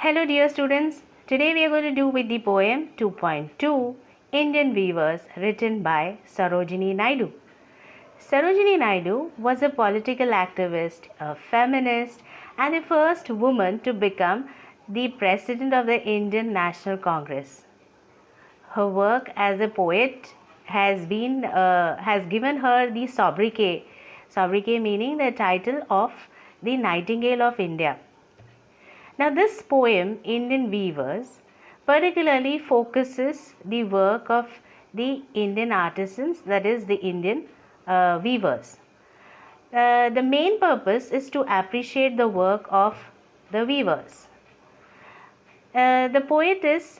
Hello dear students, today we are going to do with the poem 2.2 Indian Weavers written by Sarojini Naidu. Sarojini Naidu was a political activist, a feminist and the first woman to become the president of the Indian National Congress. Her work as a poet has given her the sobriquet meaning the title of the Nightingale of India. Now, this poem, Indian Weavers, particularly focuses the work of the Indian artisans, that is, the Indian weavers. The main purpose is to appreciate the work of the weavers. The poetess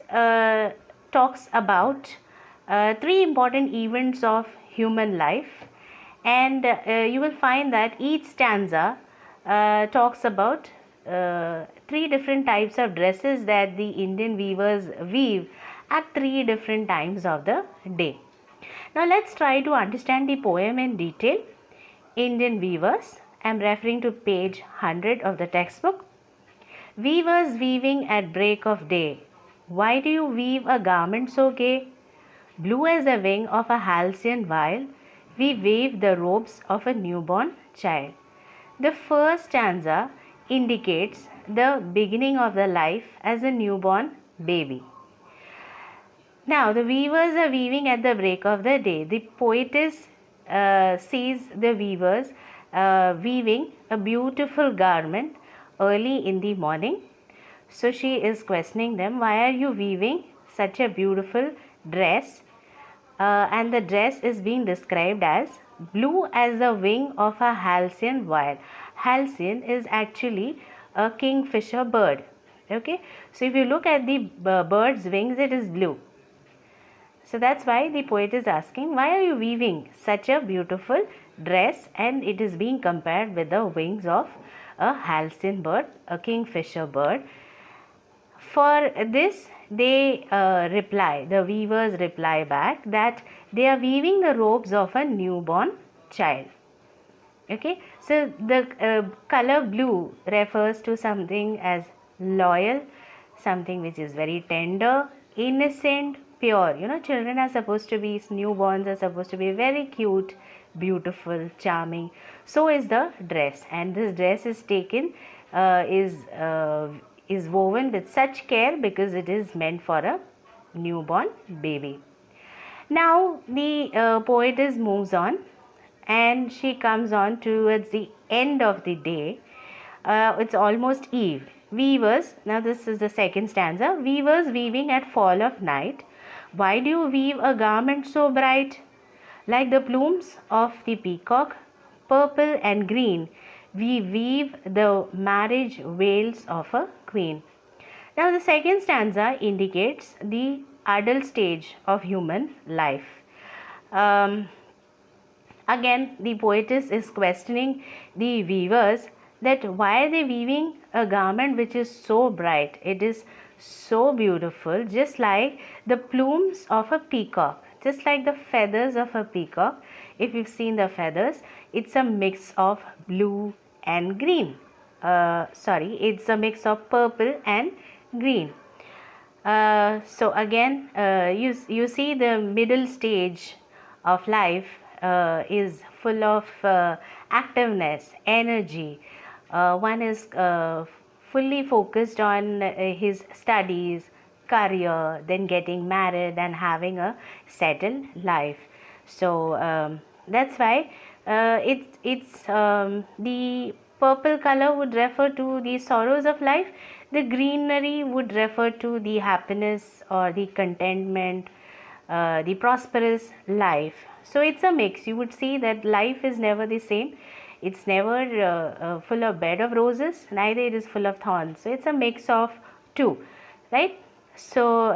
talks about three important events of human life, and you will find that each stanza talks about three different types of dresses that the Indian weavers weave at three different times of the day. Now let's try to understand the poem in detail. Indian weavers, I am referring to page 100 of the textbook. Weavers weaving at break of day, why do you weave a garment so gay? Blue as the wing of a halcyon while we weave the robes of a newborn child. The first stanza indicates the beginning of the life as a newborn baby. Now, the weavers are weaving at the break of the day. The poetess sees the weavers weaving a beautiful garment early in the morning. So, she is questioning them, why are you weaving such a beautiful dress? And the dress is being described as blue as the wing of a halcyon while. Halcyon is actually a kingfisher bird. Okay, so if you look at the bird's wings, it is blue. So that's why the poet is asking, why are you weaving such a beautiful dress? And it is being compared with the wings of a halcyon bird, a kingfisher bird. For this, they the weavers reply back that they are weaving the robes of a newborn child. Okay, so the color blue refers to something as loyal, something which is very tender, innocent, pure. You know, children are supposed to be, newborns are supposed to be very cute, beautiful, charming. So is the dress, and this dress is taken is woven with such care because it is meant for a newborn baby. Now the poetess moves on and she comes on towards the end of the day. It's almost eve. Weavers, now this is the second stanza. Weavers weaving at fall of night. Why do you weave a garment so bright? Like the plumes of the peacock, purple and green, we weave the marriage veils of a queen. Now the second stanza indicates the adult stage of human life. Again, the poetess is questioning the weavers that why are they weaving a garment which is so bright? It is so beautiful, just like the plumes of a peacock, just like the feathers of a peacock. If you've seen the feathers, it's a mix of blue and green. It's a mix of purple and green. So again, you see the middle stage of life is full of activeness, energy. One is fully focused on his studies, career, then getting married and having a settled life. So that's why the purple color would refer to the sorrows of life. The greenery would refer to the happiness or the contentment, the prosperous life. So it's a mix. You would see that life is never the same. It's never full of bed of roses, neither it is full of thorns. So it's a mix of two, right? So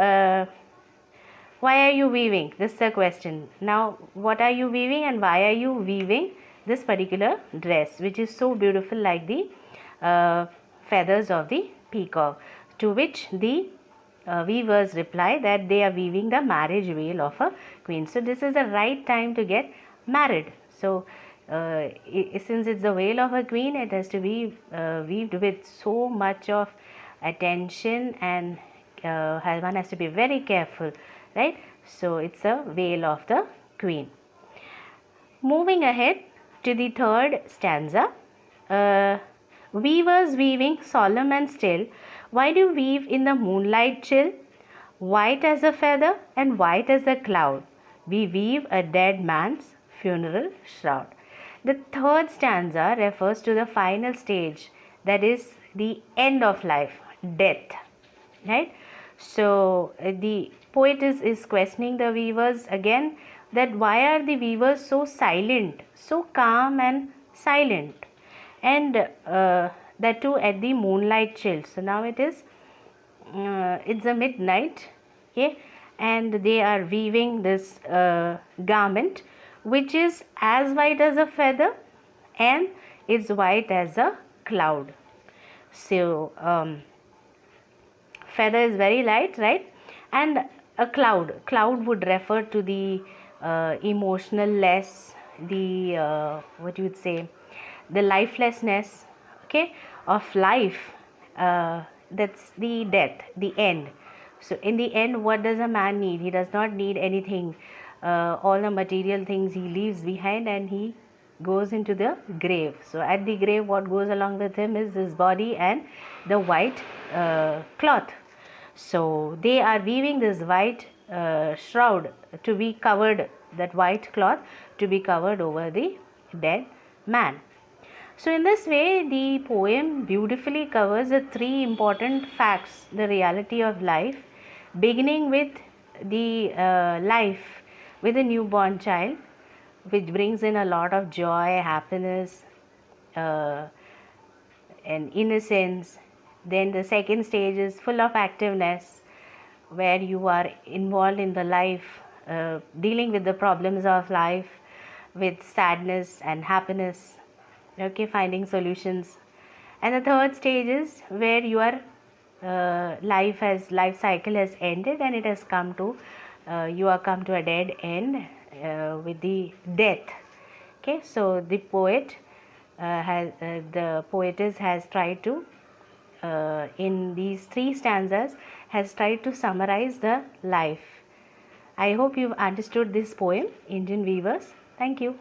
why are you weaving? This is the question. Now, what are you weaving and why are you weaving this particular dress, which is so beautiful, like the feathers of the peacock? To which the weavers reply that they are weaving the marriage veil of a queen. So this is the right time to get married. So since it's the veil of a queen, it has to be weaved with so much of attention, and one has to be very careful, right? So it's a veil of the queen. Moving ahead to the third stanza. Weavers weaving solemn and still, why do you weave in the moonlight chill? White as a feather and white as a cloud, we weave a dead man's funeral shroud. The third stanza refers to the final stage, that is the end of life, death, right? So the poet is questioning the weavers again, that why are the weavers so silent, so calm and silent, and that too at the moonlight chill. So now it's a midnight, okay, and they are weaving this garment which is as white as a feather and it's white as a cloud. So feather is very light, right? And a cloud would refer to the emotionalless, the what you would say, the lifelessness, okay, of life. That's the death, the end. So in the end, what does a man need? He does not need anything. All the material things he leaves behind, and he goes into the grave. So at the grave, what goes along with him is his body and the white cloth. So they are weaving this white shroud to be covered, that white cloth to be covered over the dead man. So in this way, the poem beautifully covers the three important facts, the reality of life, beginning with the life with a newborn child, which brings in a lot of joy, happiness, and innocence. Then the second stage is full of activeness, where you are involved in the life, dealing with the problems of life, with sadness and happiness, okay, finding solutions. And the third stage is where your life cycle has ended, and it has come to you are come to a dead end with the death. Okay, so the poetess has tried to in these three stanzas has tried to summarize the life. I hope you've understood this poem, Indian Weavers. Thank you.